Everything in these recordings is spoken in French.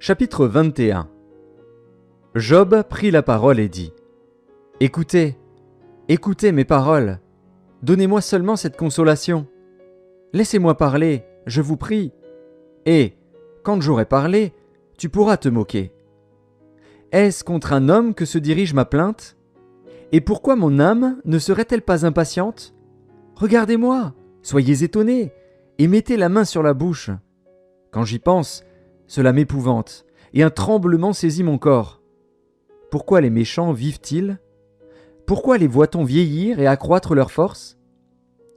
Chapitre 21. Job prit la parole et dit : « Écoutez, écoutez mes paroles, donnez-moi seulement cette consolation. Laissez-moi parler, je vous prie, et, quand j'aurai parlé, tu pourras te moquer. Est-ce contre un homme que se dirige ma plainte ? Et pourquoi mon âme ne serait-elle pas impatiente ? Regardez-moi, soyez étonnés, et mettez la main sur la bouche. Quand j'y pense, cela m'épouvante, et un tremblement saisit mon corps. Pourquoi les méchants vivent-ils ? Pourquoi les voit-on vieillir et accroître leur force ?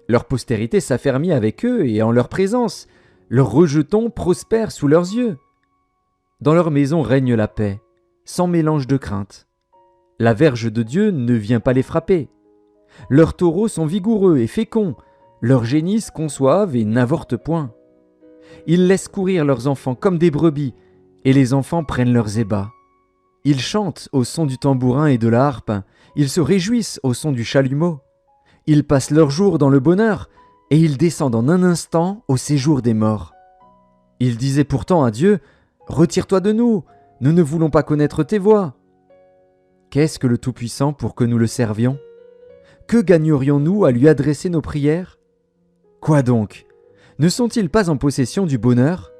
Leur postérité s'affermit avec eux, et en leur présence, leurs rejetons prospèrent sous leurs yeux. Dans leur maison règne la paix, sans mélange de crainte. La verge de Dieu ne vient pas les frapper. Leurs taureaux sont vigoureux et féconds, leurs génisses conçoivent et n'avortent point. Ils laissent courir leurs enfants comme des brebis, et les enfants prennent leurs ébats. Ils chantent au son du tambourin et de la harpe, ils se réjouissent au son du chalumeau. Ils passent leurs jours dans le bonheur, et ils descendent en un instant au séjour des morts. Ils disaient pourtant à Dieu : « Retire-toi de nous, nous ne voulons pas connaître tes voies. » Qu'est-ce que le Tout-Puissant pour que nous le servions ? Que gagnerions-nous à lui adresser nos prières ? Quoi donc ? Ne sont-ils pas en possession du bonheur ?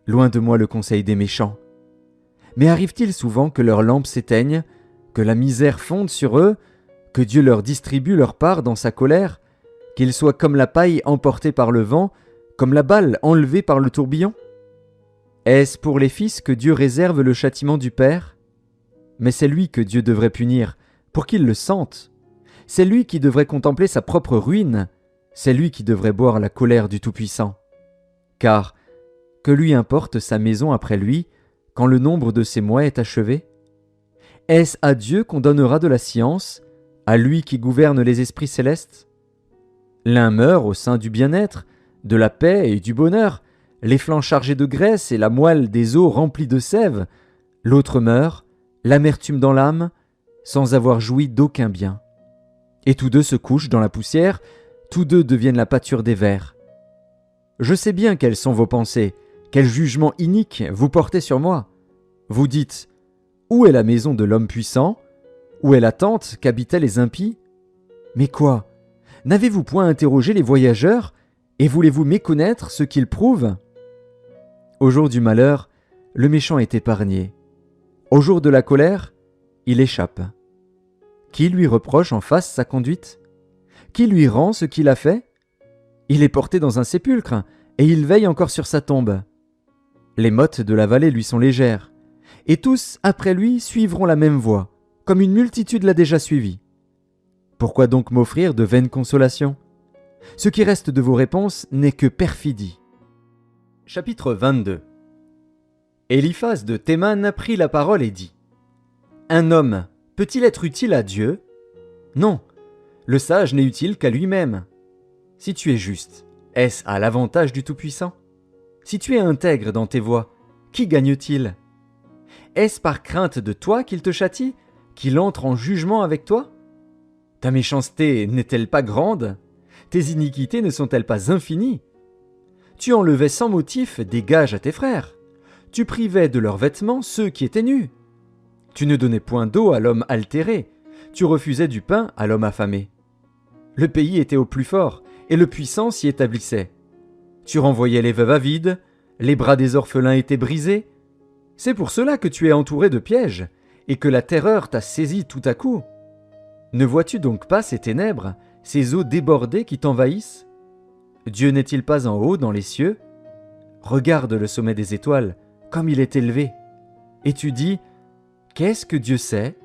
Loin de moi le conseil des méchants. Mais arrive-t-il souvent que leurs lampes s'éteignent, que la misère fonde sur eux, que Dieu leur distribue leur part dans sa colère, qu'ils soient comme la paille emportée par le vent, comme la balle enlevée par le tourbillon ? Est-ce pour les fils que Dieu réserve le châtiment du Père ? Mais c'est lui que Dieu devrait punir, pour qu'il le sente. C'est lui qui devrait contempler sa propre ruine, c'est lui qui devrait boire la colère du Tout-Puissant. Car, que lui importe sa maison après lui, quand le nombre de ses mois est achevé ? Est-ce à Dieu qu'on donnera de la science, à lui qui gouverne les esprits célestes ? L'un meurt au sein du bien-être, de la paix et du bonheur, les flancs chargés de graisse et la moelle des os remplis de sève. L'autre meurt, l'amertume dans l'âme, sans avoir joui d'aucun bien. Et tous deux se couchent dans la poussière, tous deux deviennent la pâture des vers. Je sais bien quelles sont vos pensées, quel jugement inique vous portez sur moi. Vous dites : où est la maison de l'homme puissant ? Où est la tente qu'habitaient les impies ? Mais quoi ? N'avez-vous point interrogé les voyageurs, et voulez-vous méconnaître ce qu'ils prouvent ? Au jour du malheur, le méchant est épargné. Au jour de la colère, il échappe. Qui lui reproche en face sa conduite ? Qui lui rend ce qu'il a fait ? Il est porté dans un sépulcre, et il veille encore sur sa tombe. Les mottes de la vallée lui sont légères, et tous, après lui, suivront la même voie, comme une multitude l'a déjà suivi. Pourquoi donc m'offrir de vaines consolations ? Ce qui reste de vos réponses n'est que perfidie. Chapitre 22. Éliphaz de Théman prit la parole et dit : « Un homme peut-il être utile à Dieu ? Non, le sage n'est utile qu'à lui-même. Si tu es juste, est-ce à l'avantage du Tout-Puissant ? Si tu es intègre dans tes voies, qui gagne-t-il ? Est-ce par crainte de toi qu'il te châtie, qu'il entre en jugement avec toi ? Ta méchanceté n'est-elle pas grande ? Tes iniquités ne sont-elles pas infinies ? Tu enlevais sans motif des gages à tes frères. Tu privais de leurs vêtements ceux qui étaient nus. Tu ne donnais point d'eau à l'homme altéré. Tu refusais du pain à l'homme affamé. Le pays était au plus fort, et le puissant s'y établissait. Tu renvoyais les veuves avides, les bras des orphelins étaient brisés. C'est pour cela que tu es entouré de pièges, et que la terreur t'a saisi tout à coup. Ne vois-tu donc pas ces ténèbres, ces eaux débordées qui t'envahissent ? Dieu n'est-il pas en haut dans les cieux ? Regarde le sommet des étoiles, comme il est élevé. Et tu dis : qu'est-ce que Dieu sait ?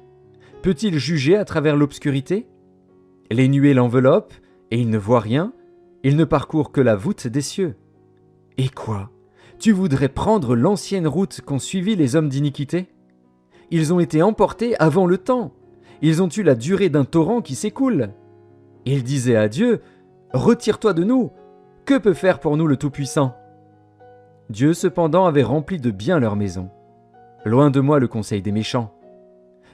Peut-il juger à travers l'obscurité ? Les nuées l'enveloppent, et il ne voit rien, il ne parcourt que la voûte des cieux. Et quoi ? Tu voudrais prendre l'ancienne route qu'ont suivie les hommes d'iniquité ? Ils ont été emportés avant le temps, ils ont eu la durée d'un torrent qui s'écoule. Ils disaient à Dieu : retire-toi de nous, que peut faire pour nous le Tout-Puissant ? Dieu cependant avait rempli de bien leur maison. Loin de moi le conseil des méchants.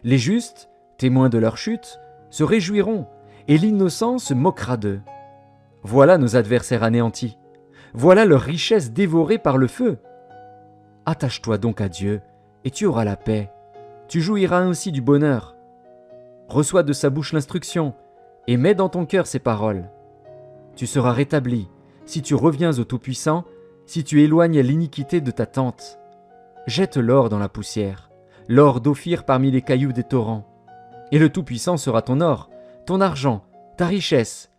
Les justes, témoins de leur chute, se réjouiront, et l'innocent se moquera d'eux. Voilà nos adversaires anéantis. Voilà leur richesse dévorée par le feu. Attache-toi donc à Dieu, et tu auras la paix. Tu jouiras ainsi du bonheur. Reçois de sa bouche l'instruction, et mets dans ton cœur ses paroles. Tu seras rétabli, si tu reviens au Tout-Puissant, si tu éloignes l'iniquité de ta tente. Jette l'or dans la poussière, l'or d'Ophir parmi les cailloux des torrents. Et le Tout-Puissant sera ton or, ton argent, ta richesse.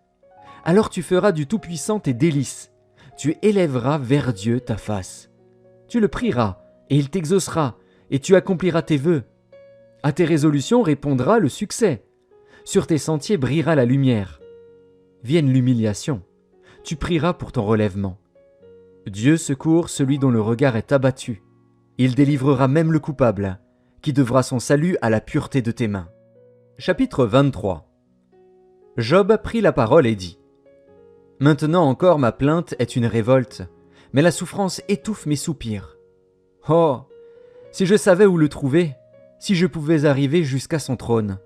Alors tu feras du Tout-Puissant tes délices. Tu élèveras vers Dieu ta face. Tu le prieras, et il t'exaucera, et tu accompliras tes vœux. À tes résolutions répondra le succès. Sur tes sentiers brillera la lumière. Vienne l'humiliation. Tu prieras pour ton relèvement. Dieu secourt celui dont le regard est abattu. Il délivrera même le coupable, qui devra son salut à la pureté de tes mains. Chapitre 23. Job prit la parole et dit : Maintenant encore ma plainte est une révolte, mais la souffrance étouffe mes soupirs. Oh, si je savais où le trouver, si je pouvais arriver jusqu'à son trône,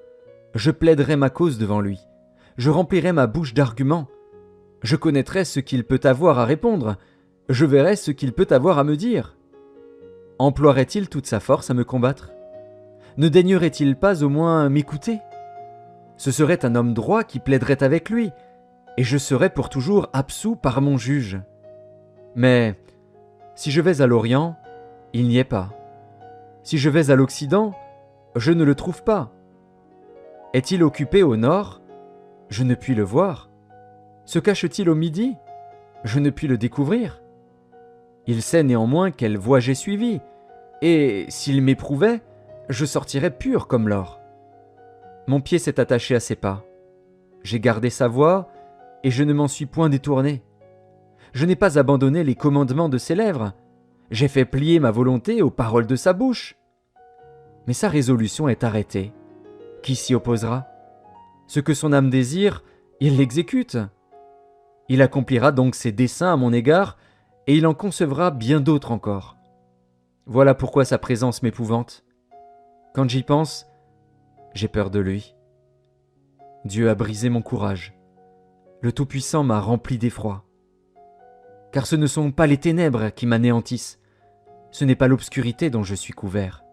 je plaiderais ma cause devant lui, je remplirais ma bouche d'arguments, je connaîtrais ce qu'il peut avoir à répondre, je verrais ce qu'il peut avoir à me dire. Emploierait-il toute sa force à me combattre ? Ne daignerait-il pas au moins m'écouter ? Ce serait un homme droit qui plaiderait avec lui, et je serais pour toujours absous par mon juge. Mais si je vais à l'Orient, il n'y est pas. Si je vais à l'Occident, je ne le trouve pas. Est-il occupé au nord ? Je ne puis le voir. Se cache-t-il au midi ? Je ne puis le découvrir. Il sait néanmoins quelle voie j'ai suivie, et s'il m'éprouvait, je sortirais pur comme l'or. Mon pied s'est attaché à ses pas. J'ai gardé sa voie, et je ne m'en suis point détourné. Je n'ai pas abandonné les commandements de ses lèvres. J'ai fait plier ma volonté aux paroles de sa bouche. Mais sa résolution est arrêtée. Qui s'y opposera ? Ce que son âme désire, il l'exécute. Il accomplira donc ses desseins à mon égard, et il en concevra bien d'autres encore. Voilà pourquoi sa présence m'épouvante. Quand j'y pense, j'ai peur de lui. Dieu a brisé mon courage. Le Tout-Puissant m'a rempli d'effroi. Car ce ne sont pas les ténèbres qui m'anéantissent, ce n'est pas l'obscurité dont je suis couvert.